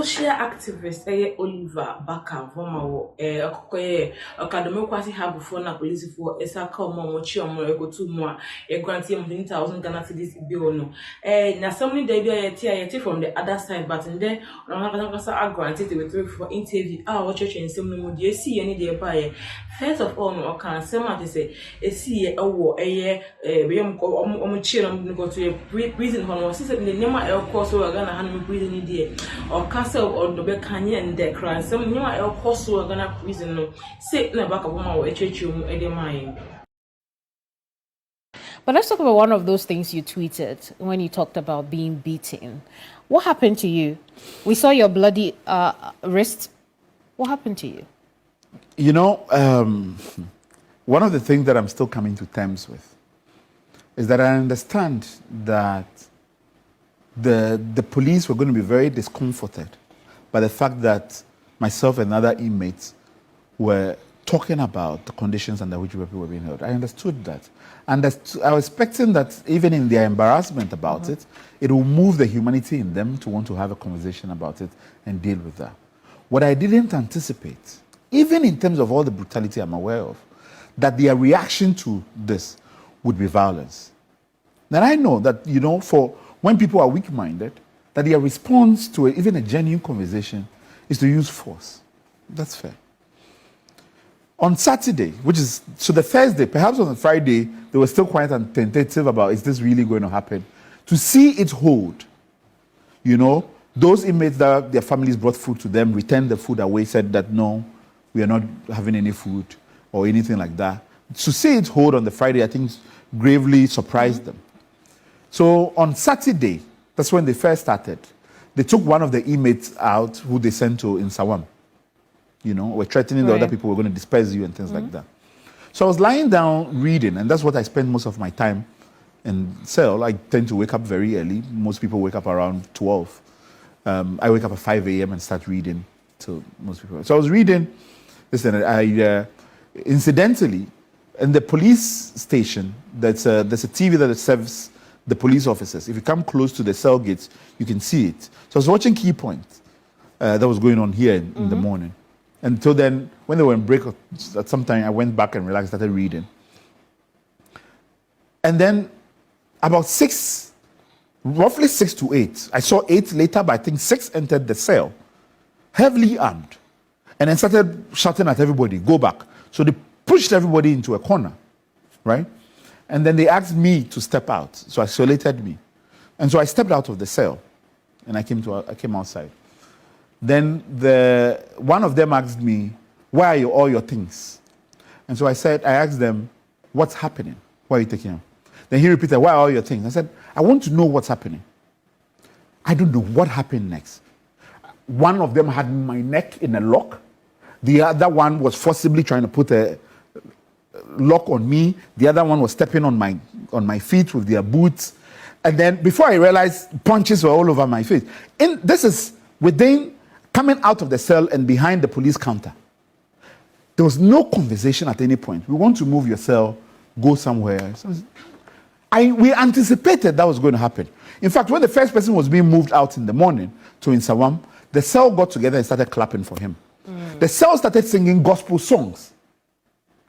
social activist Oliver Bakar Voma academic quasi have before na police for esa come mochi go to more a grant him 10,000 Ghana cedis bill no na something they be from the other side but in there I granted with for interview our church and some no dey see any dey buy first of all no can some at say e see e wo we am omochi no go to prison for no see the name e course so Ghana han prison dey or castle or the Kanye and the crime. Some new are also gonna prison no sit in the back of my church mind. But let's talk about one of those things you tweeted when you talked about being beaten. What happened to you? We saw your bloody wrist. What happened to you? You know, one of the things that I'm still coming to terms with is that I understand that the police were going to be very discomforted by the fact that myself and other inmates were talking about the conditions under which people were being held. I understood that. And I was expecting that even in their embarrassment about it, it will move the humanity in them to want to have a conversation about it and deal with that. What I didn't anticipate, even in terms of all the brutality I'm aware of, that their reaction to this would be violence. Then I know that, you know, for when people are weak-minded, that their response to even a genuine conversation is to use force. That's fair. On Saturday, which is, so the Thursday, perhaps on the Friday, they were still quite tentative about, is this really going to happen? To see it hold, you know, those inmates that their families brought food to them, returned the food away, said that no, we are not having any food or anything like that. To see it hold on the Friday, I think gravely surprised them. So on Saturday, that's when they first started. They took one of the inmates out who they sent to in Sawam. You know, were threatening the other people were going to disperse you and things like that. So I was lying down reading, and that's what I spend most of my time in cell. I tend to wake up very early. Most people wake up around 12. I wake up at 5 a.m. and start reading to most people. So I was reading. Listen, incidentally, in the police station, there's a TV that serves the police officers. If you come close to the cell gates, you can see it. So I was watching Key Point that was going on here in the morning. Until then, when they were in break at some time, I went back and relaxed, started reading. And then about roughly 6 to 8, I saw 8 later, but I think 6 entered the cell, heavily armed, and then started shouting at everybody, go back. So they pushed everybody into a corner, right? And then they asked me to step out, so isolated me. And so I stepped out of the cell, and I came outside. Then one of them asked me, where are all your things? And so I asked them, what's happening? Why are you taking them? Then he repeated, where are all your things? I said, I want to know what's happening. I don't know what happened next. One of them had my neck in a lock. The other one was forcibly trying to put a lock on me. The other one was stepping on my feet with their boots. And then before I realized, punches were all over my face. And this is within coming out of the cell and behind the police counter. There was no conversation at any point. We want to move your cell, go somewhere. So we anticipated that was going to happen. In fact, when the first person was being moved out in the morning to Insawam, the cell got together and started clapping for him. The cell started singing gospel songs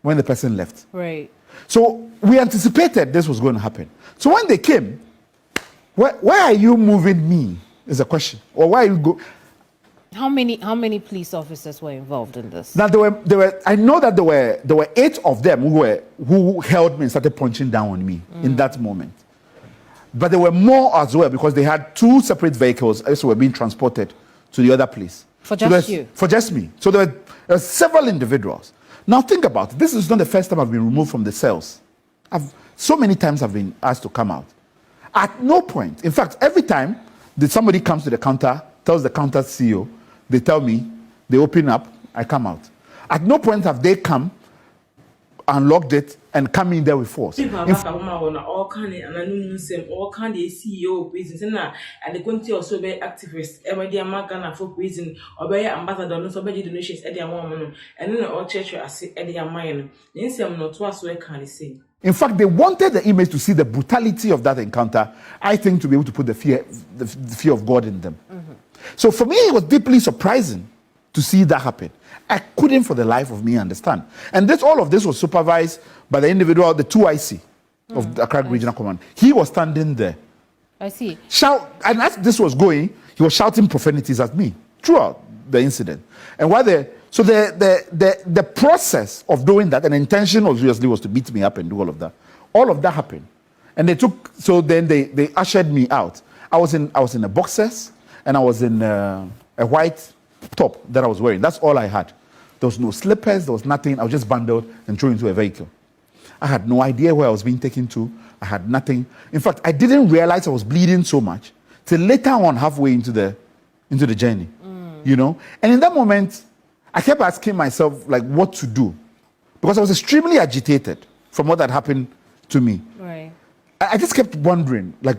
when the person left. Right. So we anticipated this was going to happen. So when they came, why are you moving me is a question. Or why are you go? How many police officers were involved in this? Now there were. I know that there were 8 of them who held me and started punching down on me in that moment. But there were more as well because they had 2 separate vehicles as were being transported to the other place. For just you? For just me. So there were several individuals. Now think about it. This is not the first time I've been removed from the cells. So many times I've been asked to come out. At no point, in fact, every time that somebody comes to the counter, tells the counter CEO, they tell me, they open up, I come out. At no point have they come, unlocked it, and come in there with force. All kind of CEO business and the country also be activists. Everybody Ghana for prison or be ambassador, no so be donations at their woman, and then all church at their mind. I'm not twice what can say. In fact, they wanted the image to see the brutality of that encounter. I think to be able to put the fear of God in them. So for me, it was deeply surprising to see that happen. I couldn't for the life of me understand. And all of this was supervised by the individual, the 2IC of the Accra Regional Command. He was standing there. I see. And as this was going, he was shouting profanities at me throughout the incident. And so the process of doing that, and the intention obviously was to beat me up and do all of that. All of that happened. And then they ushered me out. I was in a boxers, and I was in a white top that I was wearing. That's all I had. There was no slippers, there was nothing. I was just bundled and thrown into a vehicle. I had no idea where I was being taken to. I had nothing. In fact, I didn't realize I was bleeding so much till later on, halfway into the journey. You know? And in that moment, I kept asking myself, like, what to do. Because I was extremely agitated from what had happened to me. Right. I just kept wondering, like,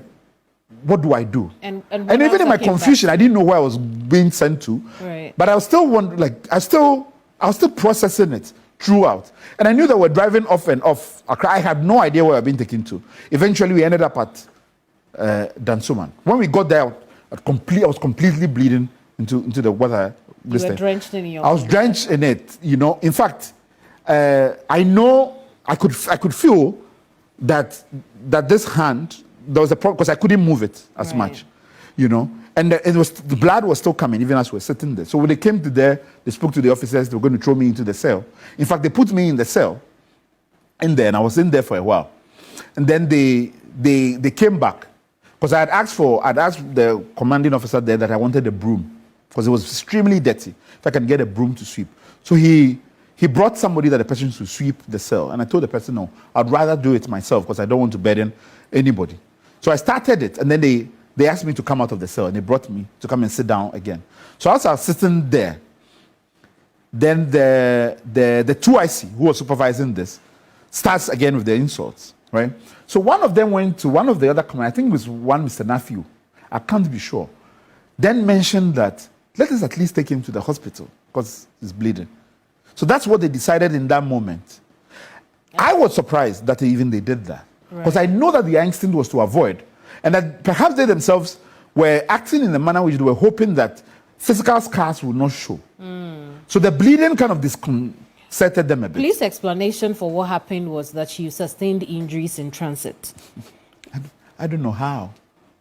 what do I do? And even in my confusion, I didn't know where I was being sent to. Right. But I was still wondering, like, I was still processing it throughout. And I knew that we're driving off and off Accra. I had no idea where we were being taken to. Eventually, we ended up at Dansoman. When we got there, I was completely bleeding into the water. You were drenched in your... I was drenched in it, you know. In fact, I know I could feel that this hand, there was a problem because I couldn't move it as much, you know. And the blood was still coming even as we were sitting there. So when they came to there, they spoke to the officers. They were going to throw me into the cell. In fact, they put me in the cell in there, and I was in there for a while. And then they came back because I'd asked the commanding officer there that I wanted a broom because it was extremely dirty. If I can get a broom to sweep, so he brought somebody that the person should sweep the cell, and I told the person no, I'd rather do it myself because I don't want to burden anybody. So I started it, and then they asked me to come out of the cell, and they brought me to come and sit down again. So as I was sitting there, then the 2IC who was supervising this starts again with the insults, right? So one of them went to one of the other command, I think it was one Mr. Nafiu, I can't be sure, then mentioned that let us at least take him to the hospital because he's bleeding. So that's what they decided in that moment. I was surprised that they did that because I know that the instinct was to avoid, and that perhaps they themselves were acting in the manner which they were hoping that physical scars would not show. So the bleeding kind of disconcerted them a bit. Police explanation for what happened was that you sustained injuries in transit. I don't know how,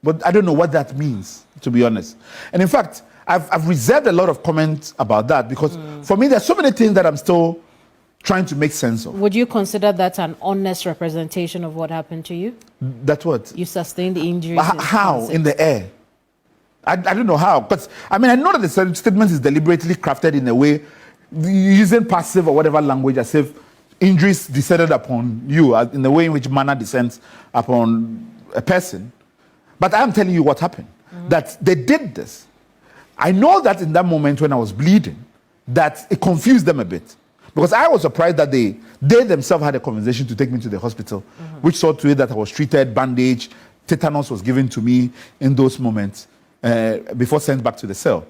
but I don't know what that means, to be honest. And in fact, I've reserved a lot of comments about that because for me, there's so many things that I'm still trying to make sense of. Would you consider that an honest representation of what happened to you? That's what? You sustained injuries how? In the air? I don't know how. But I mean, I know that the statement is deliberately crafted in a way, using passive or whatever language as if injuries descended upon you, in the way in which manner descends upon a person. But I'm telling you what happened. That they did this. I know that in that moment when I was bleeding, that it confused them a bit. Because I was surprised that they themselves had a conversation to take me to the hospital, which saw to it that I was treated, bandaged, tetanus was given to me in those moments before sent back to the cell.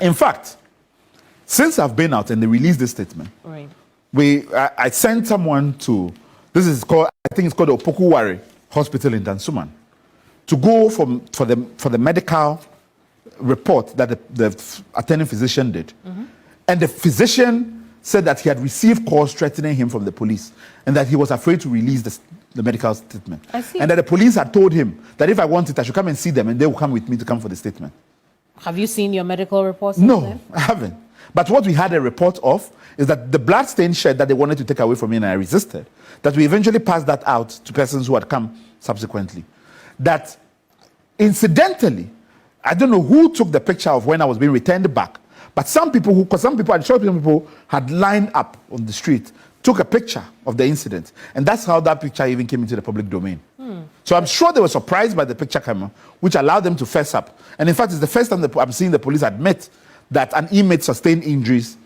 In fact, since I've been out and they released this statement, I sent someone to, I think it's called the Opokuwari Hospital in Dansoman, to go for the medical report that the attending physician did. And the physician said that he had received calls threatening him from the police and that he was afraid to release the medical statement. And that the police had told him that if I want it, I should come and see them and they will come with me to come for the statement. Have you seen your medical reports? No, I haven't. But what we had a report of is that the blood-stained shirt that they wanted to take away from me and I resisted, that we eventually passed that out to persons who had come subsequently. That incidentally, I don't know who took the picture of when I was being returned back, but some people, I'm sure people had lined up on the street, took a picture of the incident. And that's how that picture even came into the public domain. So I'm sure they were surprised by the picture camera, which allowed them to fess up. And in fact, it's the first time I'm seeing the police admit that an inmate sustained injuries,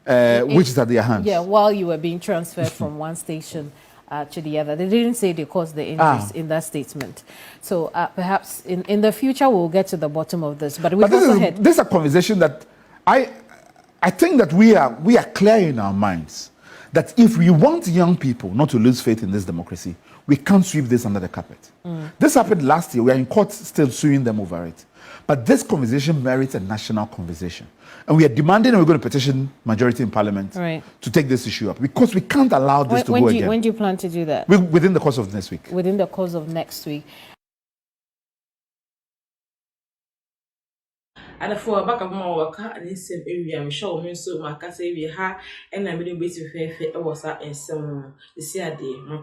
which is at their hands. Yeah, while you were being transferred from one station to the other. They didn't say they caused the injuries in that statement. So perhaps in the future, we'll get to the bottom of this. But this is a conversation that I think that we are clear in our minds that if we want young people not to lose faith in this democracy, we can't sweep this under the carpet. This happened last year. We are in court still suing them over it. But this conversation merits a national conversation. And we are demanding and we're going to petition majority in parliament to take this issue up because we can't allow this to go again. When do you plan to do that? Within the course of next week. Within the course of next week. And for Bakar worker and in same area, I'm sure me so my case we ha and I'm really waiting for was that and some the day, my